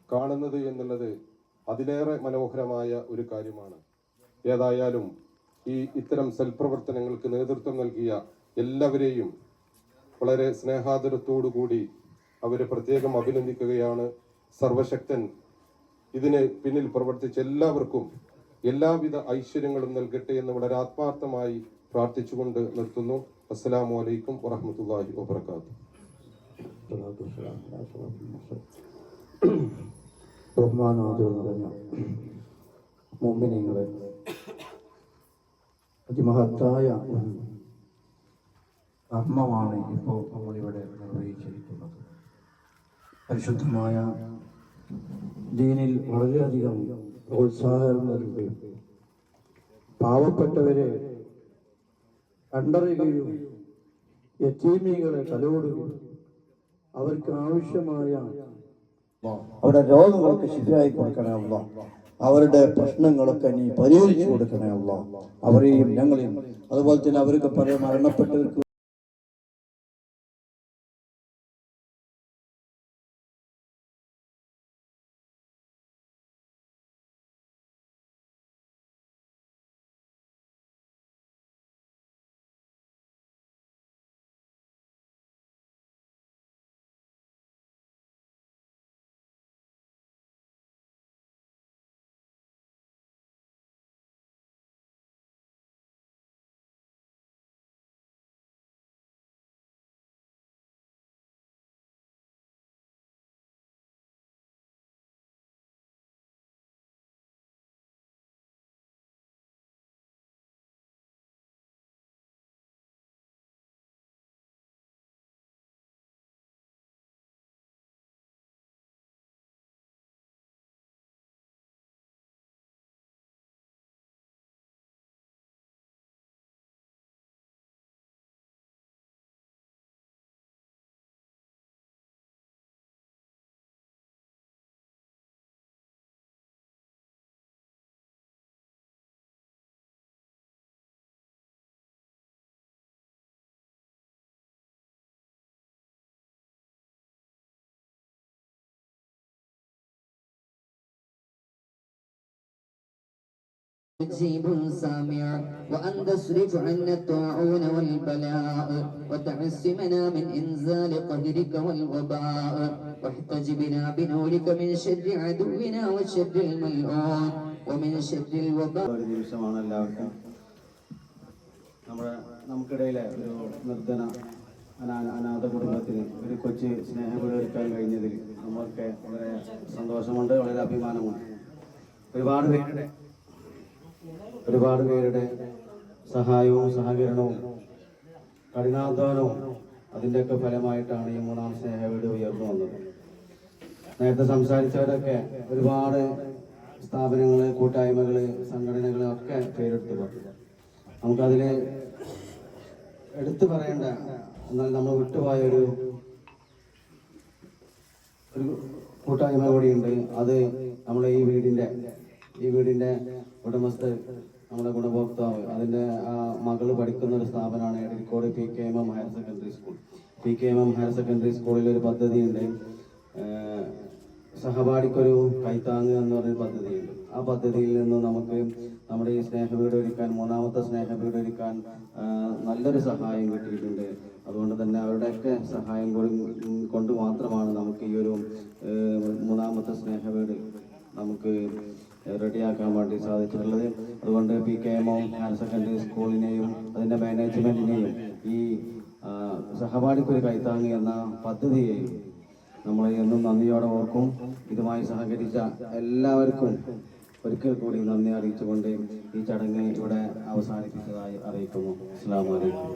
കാണുന്നത് എന്നുള്ളത് അതിലേറെ മനോഹരമായ ഒരു കാര്യമാണ്. ഏതായാലും ഇത്തരം സൽപ്രവർത്തനങ്ങൾക്ക് നേതൃത്വം നൽകിയ എല്ലാവരെയും വളരെ സ്നേഹാദരത്തോടുകൂടി അവരെ പ്രത്യേകം അഭിനന്ദിക്കുകയാണ്. സർവശക്തൻ ഇതിന് പിന്നിൽ പ്രവർത്തിച്ച എല്ലാവർക്കും എല്ലാവിധ ഐശ്വര്യങ്ങളും നൽകട്ടെ എന്ന് വളരെ ആത്മാർത്ഥമായി പ്രാർത്ഥിച്ചുകൊണ്ട് നിർത്തുന്നു. അസ്സലാമു അലൈക്കും വറഹ്മത്തുള്ളാഹി വബറകാതുഹു. ബഹുമാനാദരം നിറഞ്ഞ മുഅ്മിനീങ്ങളെ, അതിമഹത്തായ ഒരു കർമ്മമാണ് ഇപ്പോൾ നമ്മളിവിടെ നിർവഹിച്ചിരിക്കുന്നത്. പരിശുദ്ധമായ ദീനിൽ വളരെയധികം പ്രോത്സാഹനം നൽകുകയും പാവപ്പെട്ടവരെ കണ്ടറിയുകയും യതീമീങ്ങളെ തലോടുകയും അവർക്ക് ആവശ്യമായ അവരുടെ രോഗങ്ങളൊക്കെ ശരിയായി കൊടുക്കണേ അല്ലാഹ്. അവരുടെ പ്രശ്നങ്ങളൊക്കെ നീ പരിഹരിച്ചു കൊടുക്കണേ അല്ലാഹ്. അവരെയും ഞങ്ങളെയും അതുപോലെ തന്നെ അവർക്ക് പല മരണപ്പെട്ടവർക്ക് تجيب سامع وأن تصرف عنا الطاعون والبلاء وتعصمنا من إنزال قهرك والوباء واحتجبنا بنورك من شر عدونا وشر الملعون ومن شر الوباء. നമുക്കിടയിലെ ഒരു നിർധന അനാഥ കുടുംബത്തിന് ഒരു കൊച്ചു സ്നേഹം ഒരുക്കാൻ കഴിഞ്ഞതിൽ നമ്മൾക്ക് വളരെ സന്തോഷമുണ്ട്, വളരെ അഭിമാനമുണ്ട്. ഒരുപാട് പേരുടെ സഹായവും സഹകരണവും കഠിനാധ്വാനവും അതിൻ്റെയൊക്കെ ഫലമായിട്ടാണ് ഈ മൂന്നാം സ്നേഹവീട് ഉയർന്നു വന്നത്. നേരത്തെ സംസാരിച്ചവരൊക്കെ ഒരുപാട് സ്ഥാപനങ്ങൾ, കൂട്ടായ്മകൾ, സംഘടനകൾ ഒക്കെ പേരെടുത്ത് പറഞ്ഞു. നമുക്കതിൽ എടുത്തു പറയേണ്ട, എന്നാൽ നമ്മൾ വിട്ടുപോയ ഒരു കൂട്ടായ്മ കൂടിയുണ്ട്. അത് നമ്മളെ ഈ വീടിൻ്റെ ഉടമസ്ഥ, നമ്മുടെ ഗുണഭോക്താവ്, അതിൻ്റെ മകള് പഠിക്കുന്ന ഒരു സ്ഥാപനമാണ് Edarikode PKMM higher secondary school. PKMM higher secondary സ്കൂളിൽ ഒരു പദ്ധതിയുണ്ട്, സഹപാഠിക്കൊരു കൈത്താങ്ങ് എന്ന് പറഞ്ഞൊരു പദ്ധതിയുണ്ട്. ആ പദ്ധതിയിൽ നിന്ന് നമുക്ക് നമ്മുടെ ഈ സ്നേഹവീട് ഒരുക്കാൻ, മൂന്നാമത്തെ സ്നേഹവീട് ഒരുക്കാൻ നല്ലൊരു സഹായം കിട്ടിയിട്ടുണ്ട്. അതുകൊണ്ട് തന്നെ അവരുടെയൊക്കെ സഹായം കൊണ്ട് മാത്രമാണ് നമുക്ക് ഈ ഒരു മൂന്നാമത്തെ സ്നേഹവീട് നമുക്ക് റെഡിയാക്കാൻ വേണ്ടി സാധിച്ചിട്ടുള്ളത്. അതുകൊണ്ട് PKMM ഹയർ സെക്കൻഡറി സ്കൂളിനെയും അതിൻ്റെ മാനേജ്മെൻറ്റിനെയും ഈ സഹപാഠിക്കൊരു കൈത്താങ്ങ് എന്ന പദ്ധതിയെയും നമ്മൾ എന്നും നന്ദിയോടെ ഓർക്കും. ഇതുമായി സഹകരിച്ച എല്ലാവർക്കും ഒരിക്കൽ കൂടി നന്ദി അറിയിച്ചുകൊണ്ട് ഈ ചടങ്ങ് ഇവിടെ അവസാനിപ്പിച്ചതായി അറിയിക്കുന്നു. അസ്സലാമു അലൈക്കും.